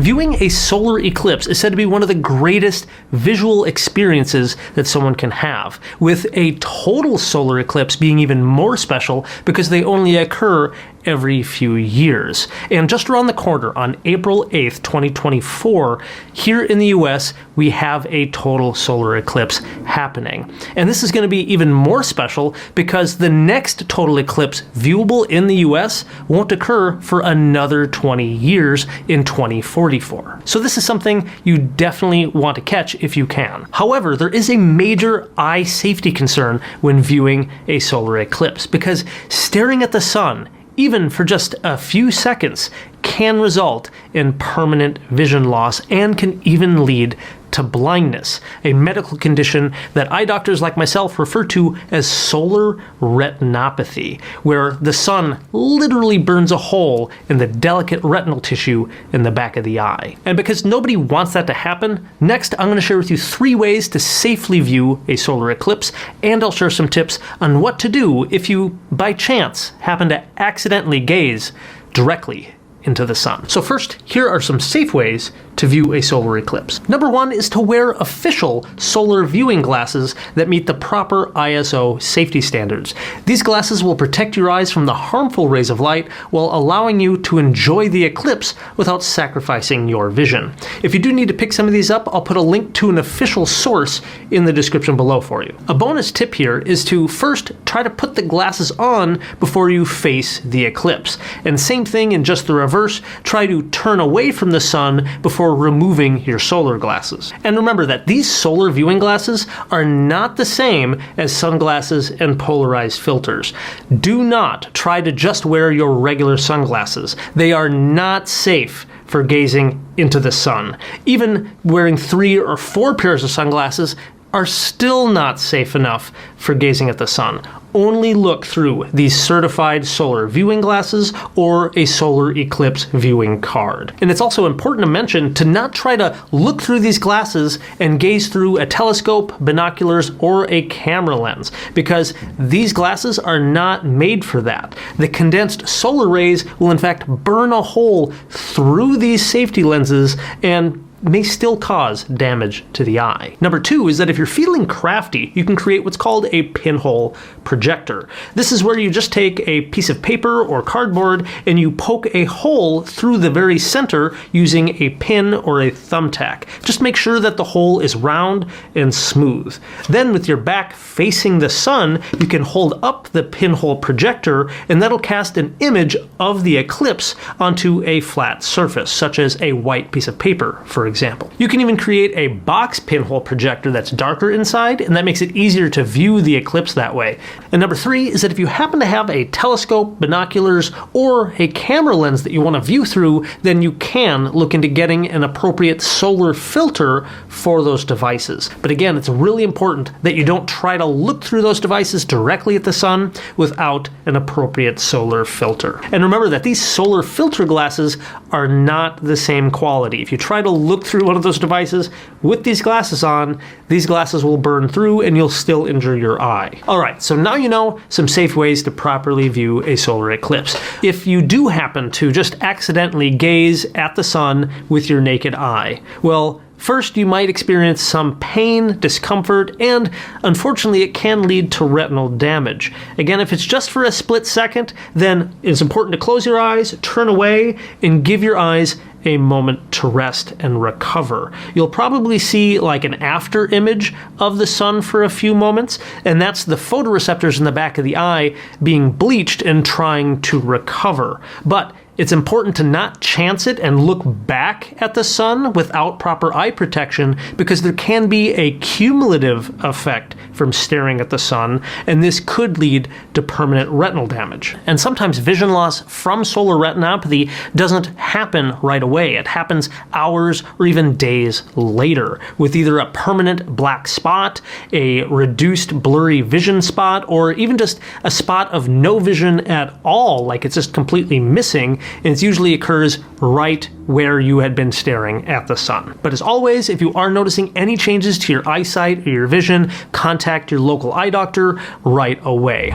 Viewing a solar eclipse is said to be one of the greatest visual experiences that someone can have, with a total solar eclipse being even more special because they only occur every few years. And just around the corner, on April 8th, 2024, here in the US, we have a total solar eclipse happening. And this is going to be even more special because the next total eclipse viewable in the US won't occur for another 20 years in 2044. So this is something you definitely want to catch if you can. However, there is a major eye safety concern when viewing a solar eclipse because staring at the sun, even for just a few seconds, can result in permanent vision loss and can even lead to blindness, a medical condition that eye doctors like myself refer to as solar retinopathy, where the sun literally burns a hole in the delicate retinal tissue in the back of the eye. And because nobody wants that to happen, next I'm going to share with you 3 ways to safely view a solar eclipse, and I'll share some tips on what to do if you, by chance, happen to accidentally gaze directly into the sun. So first, here are some safe ways to view a solar eclipse. Number 1 is to wear official solar viewing glasses that meet the proper ISO safety standards. These glasses will protect your eyes from the harmful rays of light while allowing you to enjoy the eclipse without sacrificing your vision. If you do need to pick some of these up, I'll put a link to an official source in the description below for you. A bonus tip here is to first try to put the glasses on before you face the eclipse. And same thing in just the reverse, try to turn away from the sun before removing your solar glasses. And remember that these solar viewing glasses are not the same as sunglasses and polarized filters. Do not try to just wear your regular sunglasses. They are not safe for gazing into the sun. Even wearing 3 or 4 pairs of sunglasses are still not safe enough for gazing at the sun. Only look through these certified solar viewing glasses or a solar eclipse viewing card. And it's also important to mention to not try to look through these glasses and gaze through a telescope, binoculars, or a camera lens, because these glasses are not made for that. The condensed solar rays will in fact burn a hole through these safety lenses and may still cause damage to the eye. Number 2 is that if you're feeling crafty, you can create what's called a pinhole projector. This is where you just take a piece of paper or cardboard and you poke a hole through the very center using a pin or a thumbtack. Just make sure that the hole is round and smooth. Then with your back facing the sun, you can hold up the pinhole projector and that'll cast an image of the eclipse onto a flat surface, such as a white piece of paper, for example. You can even create a box pinhole projector that's darker inside, and that makes it easier to view the eclipse that way. And number 3 is that if you happen to have a telescope, binoculars, or a camera lens that you want to view through, then you can look into getting an appropriate solar filter for those devices. But again, it's really important that you don't try to look through those devices directly at the sun without an appropriate solar filter. And remember that these solar filter glasses are not the same quality. If you try to look through one of those devices with these glasses on, these glasses will burn through and you'll still injure your eye. Alright, so now you know some safe ways to properly view a solar eclipse. If you do happen to just accidentally gaze at the sun with your naked eye, well, first, you might experience some pain, discomfort, and unfortunately it can lead to retinal damage. Again, if it's just for a split second, then it's important to close your eyes, turn away, and give your eyes a moment to rest and recover. You'll probably see like an after image of the sun for a few moments, and that's the photoreceptors in the back of the eye being bleached and trying to recover. But it's important to not chance it and look back at the sun without proper eye protection, because there can be a cumulative effect from staring at the sun, and this could lead to permanent retinal damage. And sometimes vision loss from solar retinopathy doesn't happen right away. It happens hours or even days later, with either a permanent black spot, a reduced blurry vision spot, or even just a spot of no vision at all, like it's just completely missing, and it usually occurs right where you had been staring at the sun. But as always, if you are noticing any changes to your eyesight or your vision, contact your local eye doctor right away.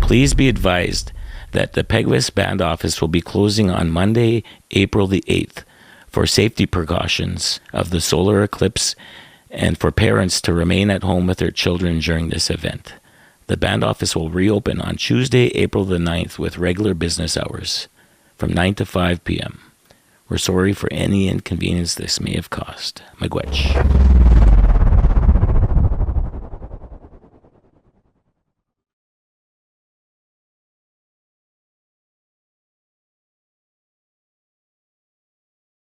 Please be advised that the Peguis Band Office will be closing on Monday, April the 8th for safety precautions of the solar eclipse and for parents to remain at home with their children during this event. The band office will reopen on Tuesday, April the 9th with regular business hours from 9 to 5 p.m. We're sorry for any inconvenience this may have caused. Miigwech.